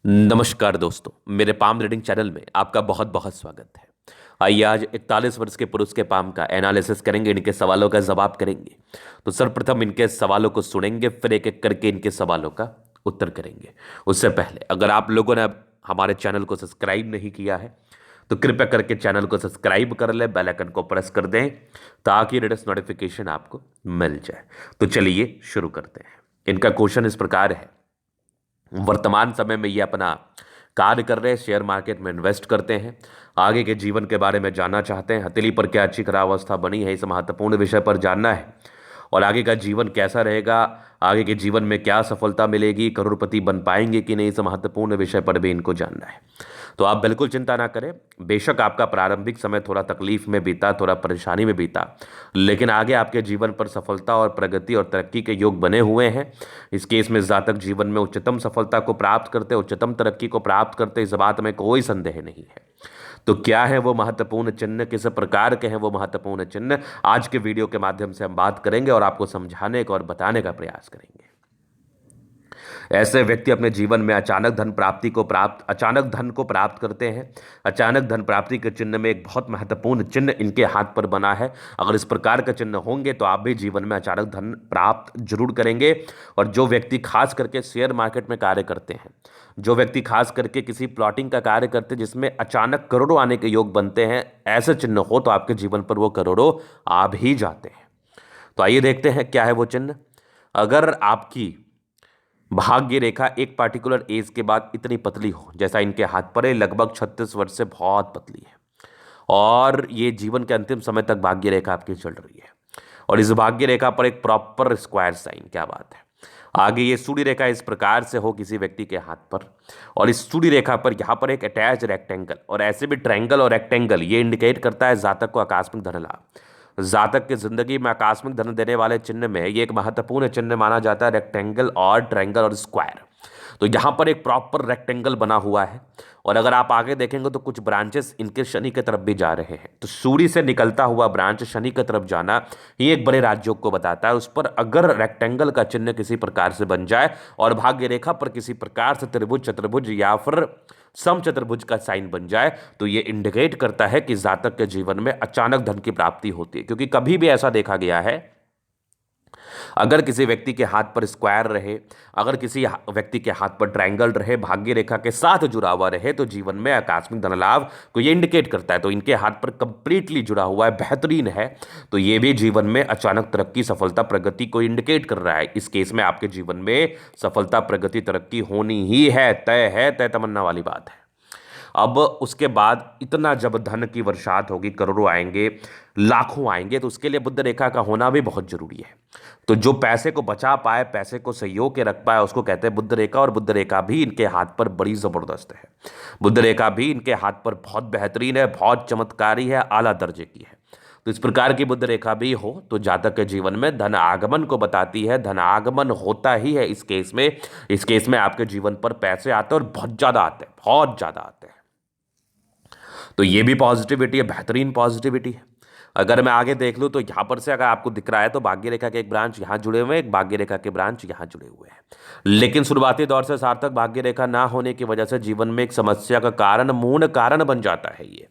नमस्कार दोस्तों, मेरे पाम रीडिंग चैनल में आपका बहुत बहुत स्वागत है। आइए आज 41 वर्ष के पुरुष के पाम का एनालिसिस करेंगे, इनके सवालों का जवाब करेंगे। तो सर्वप्रथम इनके सवालों को सुनेंगे, फिर एक एक करके इनके सवालों का उत्तर करेंगे। उससे पहले अगर आप लोगों ने अब हमारे चैनल को सब्सक्राइब नहीं किया है तो कृपया करके चैनल को सब्सक्राइब कर ले, बेल आइकन को प्रेस कर दें ताकि लेटेस्ट नोटिफिकेशन आपको मिल जाए। तो चलिए शुरू करते हैं। इनका क्वेश्चन इस प्रकार है। वर्तमान समय में ये अपना कार्य कर रहे हैं, शेयर मार्केट में इन्वेस्ट करते हैं, आगे के जीवन के बारे में जानना चाहते हैं, हथेली पर क्या अच्छी खराब अवस्था बनी है, इस महत्वपूर्ण विषय पर जानना है, और आगे का जीवन कैसा रहेगा, आगे के जीवन में क्या सफलता मिलेगी, करोड़पति बन पाएंगे कि नहीं, इस महत्वपूर्ण विषय पर भी इनको जानना है। तो आप बिल्कुल चिंता ना करें। बेशक आपका प्रारंभिक समय थोड़ा तकलीफ में बीता, थोड़ा परेशानी में बीता, लेकिन आगे आपके जीवन पर सफलता और प्रगति और तरक्की के योग बने हुए हैं। इस केस में जातक जीवन में उच्चतम सफलता को प्राप्त करते, उच्चतम तरक्की को प्राप्त करते, इस बात में कोई संदेह नहीं है। तो क्या है वो महत्वपूर्ण चिन्ह, किस प्रकार के हैं वो महत्वपूर्ण चिन्ह, आज के वीडियो के माध्यम से हम बात करेंगे और आपको समझाने का और बताने का प्रयास करेंगे। ऐसे व्यक्ति अपने जीवन में अचानक धन को प्राप्त करते हैं। अचानक धन प्राप्ति के चिन्ह में एक बहुत महत्वपूर्ण चिन्ह इनके हाथ पर बना है। अगर इस प्रकार का चिन्ह होंगे तो आप भी जीवन में अचानक धन प्राप्त जरूर करेंगे। और जो व्यक्ति खास करके शेयर मार्केट में कार्य करते हैं, जो व्यक्ति खास करके किसी प्लॉटिंग का कार्य करते हैं जिसमें अचानक करोड़ों आने के योग बनते हैं, ऐसे चिन्ह हो तो आपके जीवन पर वो करोड़ों आ भी जाते हैं। तो आइए देखते हैं क्या है वो चिन्ह। अगर आपकी भाग्य रेखा एक पार्टिकुलर एज के बाद इतनी पतली हो जैसा इनके हाथ पर है, लगभग 36 वर्ष से बहुत पतली है, और ये जीवन के अंतिम समय तक भाग्य रेखा आपकी चल रही है, और इस भाग्य रेखा पर एक प्रॉपर स्क्वायर साइन, क्या बात है। आगे ये सूर्य रेखा इस प्रकार से हो किसी व्यक्ति के हाथ पर, और इस सूर्य रेखा पर यहाँ पर एक अटैच रेक्टेंगल, और ऐसे भी ट्रायंगल और रेक्टेंगल ये इंडिकेट करता है जातक को आकस्मिक धन लाभ। जातक की जिंदगी में आकस्मिक धन देने वाले चिन्ह में ये एक महत्वपूर्ण चिन्ह माना जाता है, रेक्टेंगल और ट्रायंगल और स्क्वायर। तो यहाँ पर एक प्रॉपर रेक्टेंगल बना हुआ है, और अगर आप आगे देखेंगे तो कुछ ब्रांचेस इनके शनि की तरफ भी जा रहे हैं। तो सूर्य से निकलता हुआ ब्रांच शनि की तरफ जाना ये एक बड़े राजयोग को बताता है। उस पर अगर रेक्टेंगल का चिन्ह किसी प्रकार से बन जाए और भाग्य रेखा पर किसी प्रकार से त्रिभुज, चतुर्भुज या फिर सम चतुर्भुज का साइन बन जाए तो ये इंडिकेट करता है कि जातक के जीवन में अचानक धन की प्राप्ति होती है। क्योंकि कभी भी ऐसा देखा गया है, अगर किसी व्यक्ति के हाथ पर स्क्वायर रहे, अगर किसी व्यक्ति के हाथ पर ट्रायंगल रहे, भाग्य रेखा के साथ जुड़ा हुआ रहे, तो जीवन में आकस्मिक धन लाभ को ये इंडिकेट करता है। तो इनके हाथ पर कंप्लीटली जुड़ा हुआ है, बेहतरीन है, तो ये भी जीवन में अचानक तरक्की, सफलता, प्रगति को इंडिकेट कर रहा है। इस केस में आपके जीवन में सफलता, प्रगति, तरक्की होनी ही है, तय तमन्ना वाली बात है। अब उसके बाद इतना जब धन की वर्षात होगी, करोड़ों आएंगे, लाखों आएंगे, तो उसके लिए बुद्ध रेखा का होना भी बहुत जरूरी है। तो जो पैसे को बचा पाए, पैसे को संजो के रख पाए, उसको कहते हैं बुद्ध रेखा, और बुद्ध रेखा भी इनके हाथ पर बड़ी जबरदस्त है। बुद्ध रेखा भी इनके हाथ पर बहुत बेहतरीन है, बहुत चमत्कारी है, आला दर्जे की है। तो इस प्रकार की बुद्ध रेखा भी हो तो जातक के जीवन में धन आगमन को बताती है। धन आगमन होता ही है इस केस में आपके जीवन पर पैसे आते हैं, और बहुत ज्यादा आते हैं, बहुत ज्यादा आते हैं। तो ये भी पॉजिटिविटी है, बेहतरीन पॉजिटिविटी है। अगर मैं आगे देख लूँ तो यहाँ पर से अगर आपको दिख रहा है तो भाग्य रेखा के एक ब्रांच यहाँ जुड़े हुए हैं, एक भाग्य रेखा के ब्रांच यहाँ जुड़े हुए हैं। लेकिन शुरुआती दौर से सार्थक भाग्य रेखा ना होने की वजह से जीवन में एक समस्या का कारण, मूल कारण बन जाता है ये।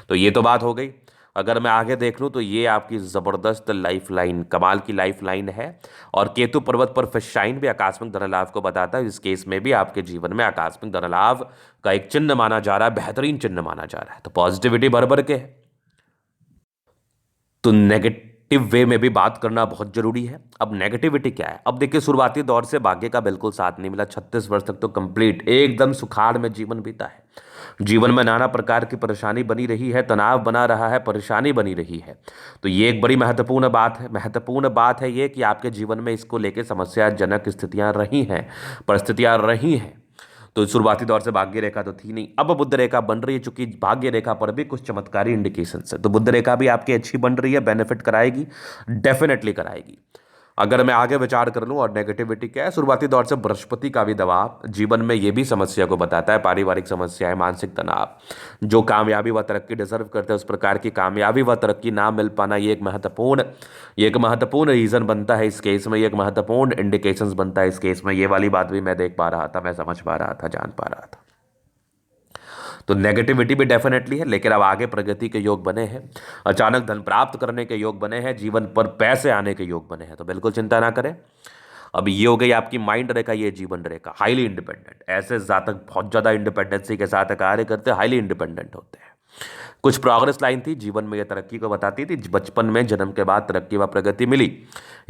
तो ये तो बात हो गई। अगर मैं आगे देख लूँ तो ये आपकी ज़बरदस्त लाइफ लाइन, कमाल की लाइफ लाइन है, और केतु पर्वत पर फिश शाइन भी आकस्मिक धन लाभ को बताता है। इस केस में भी आपके जीवन में आकस्मिक धन लाभ का एक चिन्ह माना जा रहा है, बेहतरीन चिन्ह माना जा रहा है। तो पॉजिटिविटी भर भर के है। तो नेगेटिव वे में भी बात करना बहुत जरूरी है। अब नेगेटिविटी क्या है? अब देखिए, शुरुआती दौर से भाग्य का बिल्कुल साथ नहीं मिला। 36 वर्ष तक तो कंप्लीट एकदम सुखाड़ में जीवन बीता है। जीवन में नाना प्रकार की परेशानी बनी रही है, तनाव बना रहा है, परेशानी बनी रही है। तो ये एक बड़ी महत्वपूर्ण बात है ये कि आपके जीवन में इसको लेके समस्याजनक स्थितियां रही हैं, परिस्थितियां रही हैं। तो शुरुआती दौर से भाग्य रेखा तो थी नहीं, अब बुद्ध रेखा बन रही है। चूंकि भाग्य रेखा पर भी कुछ चमत्कारी इंडिकेशन है, तो बुद्ध रेखा भी आपकी अच्छी बन रही है, बेनिफिट कराएगी, डेफिनेटली कराएगी। अगर मैं आगे विचार कर लूं और नेगेटिविटी क्या है, शुरुआती दौर से बृहस्पति का भी दबाव जीवन में ये भी समस्या को बताता है, पारिवारिक समस्याएं, मानसिक तनाव, जो कामयाबी व तरक्की डिजर्व करते हैं उस प्रकार की कामयाबी व तरक्की ना मिल पाना, ये एक महत्वपूर्ण रीजन बनता है इस केस में, ये एक महत्वपूर्ण इंडिकेशंस बनता है इस केस में। ये वाली बात भी मैं देख पा रहा था, मैं समझ पा रहा था, जान पा रहा था। तो नेगेटिविटी भी डेफिनेटली है, लेकिन अब आगे प्रगति के योग बने हैं, अचानक धन प्राप्त करने के योग बने हैं, जीवन पर पैसे आने के योग बने हैं, तो बिल्कुल चिंता ना करें। अब ये हो गई आपकी माइंड रेखा, ये जीवन रेखा। हाईली इंडिपेंडेंट, ऐसे जातक बहुत ज्यादा इंडिपेंडेंसी के साथ कार्य करते हैं, हाईली इंडिपेंडेंट होते हैं। कुछ प्रोग्रेस लाइन थी जीवन में, ये तरक्की को बताती थी, बचपन में जन्म के बाद तरक्की व प्रगति मिली।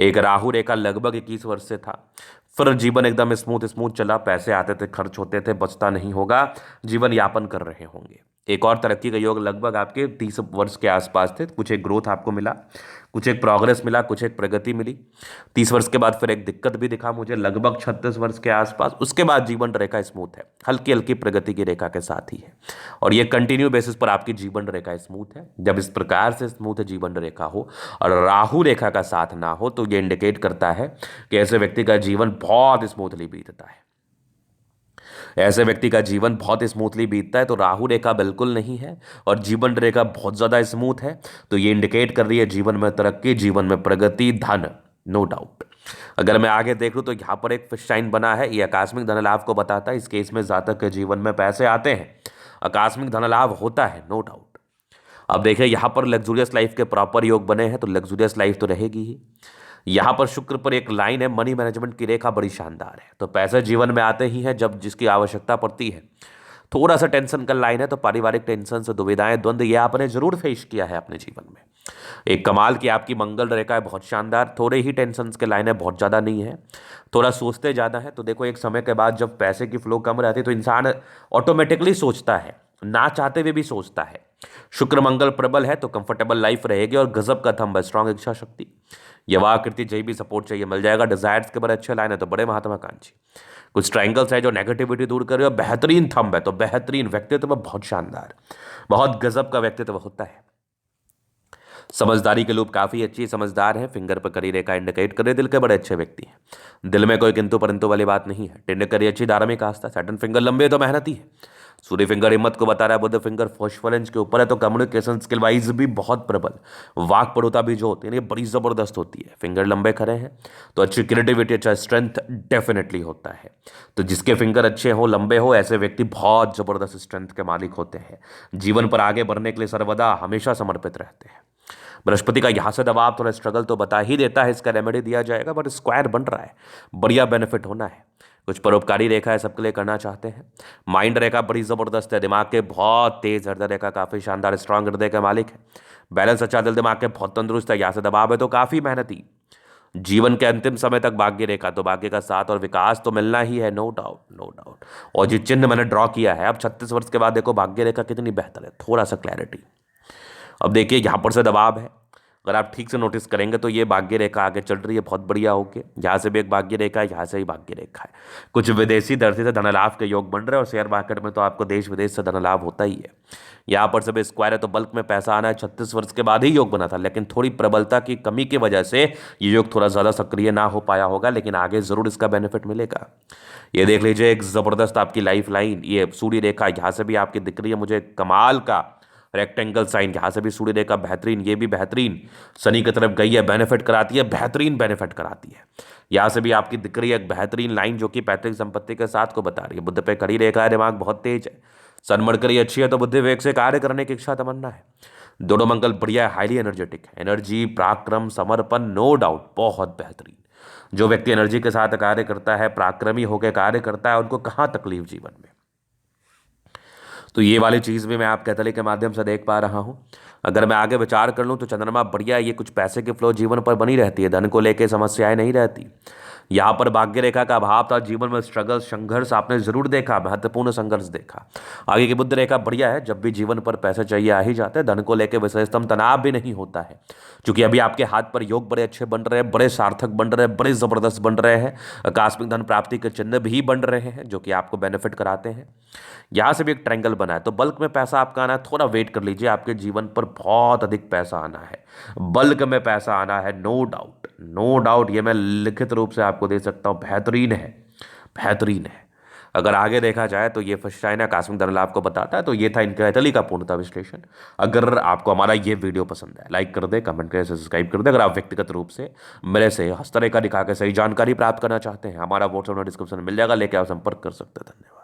एक राहु रेखा लगभग 21 वर्ष से था, फिर जीवन एकदम स्मूथ स्मूथ चला, पैसे आते थे, खर्च होते थे, बचता नहीं होगा, जीवन यापन कर रहे होंगे। एक और तरक्की का योग लगभग आपके 30 वर्ष के आसपास थे, कुछ एक ग्रोथ आपको मिला, कुछ एक प्रोग्रेस मिला, कुछ एक प्रगति मिली। 30 वर्ष के बाद फिर एक दिक्कत भी दिखा मुझे लगभग 36 वर्ष के आसपास। उसके बाद जीवन रेखा स्मूथ है, हल्की हल्की प्रगति की रेखा के साथ ही है, और ये कंटिन्यू बेसिस पर आपकी जीवन रेखा स्मूथ है। जब इस प्रकार से स्मूथ जीवन रेखा हो और राहु रेखा का साथ ना हो तो ये इंडिकेट करता है कि ऐसे व्यक्ति का जीवन बहुत स्मूथली बीतता है, ऐसे व्यक्ति का जीवन बहुत स्मूथली बीतता है। तो राहु रेखा बिल्कुल नहीं है और जीवन रेखा बहुत ज्यादा स्मूथ है, तो ये इंडिकेट कर रही है जीवन में तरक्की, जीवन में प्रगति, धन, नो डाउट। अगर मैं आगे देख लूं तो यहां पर एक फिश साइन बना है, ये आकस्मिक धन लाभ को बताता है। इस केस में जातक के जीवन में पैसे आते हैं, आकस्मिक धन लाभ होता है, नो डाउट। अब देखिए यहां पर लग्जूरियस लाइफ के प्रॉपर योग बने हैं, तो लग्जूरियस लाइफ तो रहेगी ही। यहां पर शुक्र पर एक लाइन है, मनी मैनेजमेंट की रेखा बड़ी शानदार है, तो पैसे जीवन में आते ही हैं जब जिसकी आवश्यकता पड़ती है। थोड़ा सा टेंशन का लाइन है, तो पारिवारिक टेंशन से दुविधाएं, द्वंद्व, ये आपने जरूर फेस किया है अपने जीवन में। एक कमाल की आपकी मंगल रेखा है, बहुत शानदार, थोड़े ही टेंशन के लाइन है, बहुत ज़्यादा नहीं है, थोड़ा सोचते ज़्यादा है। तो देखो एक समय के बाद जब पैसे की फ्लो कम रहती है तो इंसान ऑटोमेटिकली सोचता है, ना चाहते हुए भी सोचता है। शुक्र मंगल प्रबल है तो कंफर्टेबल लाइफ रहेगी, और गजब का थंब है, स्ट्रांग इच्छा शक्ति, यवा आकृति, जय भी सपोर्ट चाहिए मिल जाएगा। डिजायर्स के बड़े अच्छे लाइन है, तो बड़े महात्माकांक्षी। कुछ ट्रायंगल्स है जो नेगेटिविटी दूर कर रहे हो, बेहतरीन थंब है, तो बेहतरीन व्यक्तित्व, बहुत शानदार, बहुत गजब का व्यक्तित्व होता है। समझदारी के लूप काफी अच्छी, समझदार है, फिंगर पर करी रेखा इंडिकेट करे दिल के बड़े अच्छे व्यक्ति हैं, दिल में कोई किंतु परंतु वाली बात नहीं है। टिंड करी अच्छी, धार्मिक आस्था, सैटर्न फिंगर लंबे तो मेहनती है, सूर्य फिंगर हिम्मत को बता रहा है, बुध फिंगर फॉस्फोरेंस के ऊपर है, तो कम्युनिकेशन स्किल वाइज भी बहुत प्रबल, वाक पड़ोता भी जो होती है ना, ये बड़ी जबरदस्त होती है। फिंगर लंबे खड़े हैं तो अच्छी क्रिएटिविटी, अच्छा स्ट्रेंथ डेफिनेटली होता है। तो जिसके फिंगर अच्छे हो, लंबे हो, ऐसे व्यक्ति बहुत जबरदस्त स्ट्रेंथ के मालिक होते हैं, जीवन पर आगे बढ़ने के लिए सर्वदा हमेशा समर्पित रहते हैं। बृहस्पति का यहां से दबाव थोड़ा स्ट्रगल तो बता ही देता है, इसका रेमेडी दिया जाएगा, बट स्क्वायर बन रहा है, बढ़िया बेनिफिट होना है। कुछ परोपकारी रेखा है, सबके लिए करना चाहते हैं। माइंड रेखा बड़ी जबरदस्त है, दिमाग के बहुत तेज, हृदय रेखा काफी शानदार, स्ट्रांग हृदय के मालिक है, बैलेंस अच्छा, दिल दिमाग के बहुत तंदुरुस्त है। यहाँ से दबाव है तो काफी मेहनती, जीवन के अंतिम समय तक भाग्य रेखा, तो भाग्य का साथ और विकास तो मिलना ही है, नो डाउट, नो डाउट। और जो चिन्ह मैंने ड्रॉ किया है, अब 36 वर्ष के बाद देखो भाग्य रेखा कितनी बेहतर है, थोड़ा सा क्लैरिटी। अब देखिए यहाँ पर से दबाव है, अगर आप ठीक से नोटिस करेंगे तो ये भाग्य रेखा आगे चल रही है बहुत बढ़िया होके, यहाँ से भी एक भाग्य रेखा है, यहाँ से ही भाग्य रेखा है। कुछ विदेशी धरती से धन लाभ के योग बन रहे हैं, और शेयर मार्केट में तो आपको देश विदेश से धन लाभ होता ही है। यहाँ पर सब स्क्वायर है तो बल्क में पैसा आना है, 36 वर्ष के बाद ही योग बना था, लेकिन थोड़ी प्रबलता की कमी की वजह से ये योग थोड़ा ज़्यादा सक्रिय ना हो पाया होगा, लेकिन आगे जरूर इसका बेनिफिट मिलेगा। ये देख लीजिए एक जबरदस्त आपकी लाइफ लाइन, ये सूर्य रेखा यहाँ से भी आपकी दिख रही है मुझे, कमाल का रेक्टेंगल साइन, यहाँ से भी सूर्य रेखा बेहतरीन, ये भी बेहतरीन, शनि की तरफ गई है, बेनिफिट कराती है, बेहतरीन बेनिफिट कराती है। यहाँ से भी आपकी दिख रही है एक बेहतरीन लाइन जो कि पैतृक संपत्ति के साथ को बता रही है। बुद्ध पे खड़ी रेखा है, दिमाग बहुत तेज है, सन मरकरी अच्छी है, तो बुद्धि वेग से कार्य करने की इच्छा तमन्ना है। दोनों मंगल बढ़िया है, हाईली एनर्जेटिक है, एनर्जी, पराक्रम, समर्पण, नो डाउट बहुत बेहतरीन। जो व्यक्ति एनर्जी के साथ कार्य करता है, पराक्रमी होकर कार्य करता है, उनको कहाँ तकलीफ जीवन में। तो ये वाली चीज़ भी मैं आपके तले के माध्यम से देख पा रहा हूँ। अगर मैं आगे विचार कर लूँ तो चंद्रमा बढ़िया, ये कुछ पैसे की फ्लो जीवन पर बनी रहती है, धन को लेकर समस्याएं नहीं रहती। यहाँ पर भाग्य रेखा का अभाव था, जीवन में स्ट्रगल, संघर्ष आपने जरूर देखा, महत्वपूर्ण संघर्ष देखा। आगे की बुद्ध रेखा बढ़िया है, जब भी जीवन पर पैसे चाहिए आ ही जाते हैं, धन को लेकर विशेषतम तनाव भी नहीं होता है, क्योंकि अभी आपके हाथ पर योग बड़े अच्छे बन रहे हैं, बड़े सार्थक बन रहे हैं, बड़े जबरदस्त बन रहे हैं, आकस्मिक धन प्राप्ति के चिन्ह भी बन रहे हैं जो कि आपको बेनिफिट कराते हैं। यहाँ से भी एक ट्रायंगल बना है, तो बल्क में पैसा आपका आना है, थोड़ा वेट कर लीजिए, आपके जीवन पर बहुत अधिक पैसा आना है, बल्क में पैसा आना है, नो डाउट, नो डाउट ये मैं लिखित रूप से आपको दे सकता हूँ, बेहतरीन है, बेहतरीन है। अगर आगे देखा जाए तो ये फर्स्ट चाइना कास्मिक दलाल आपको बताता है। तो ये था इनका इटली का पूर्णतः विश्लेषण। अगर आपको हमारा ये वीडियो पसंद है, लाइक कर दे, कमेंट करें, सब्सक्राइब कर दे। अगर आप व्यक्तिगत रूप से मेरे से हस्तरेखा दिखा के सही जानकारी प्राप्त करना चाहते हैं, हमारा व्हाट्सएप डिस्क्रिप्शन में मिल जाएगा, लेके आप संपर्क कर सकते हैं। धन्यवाद।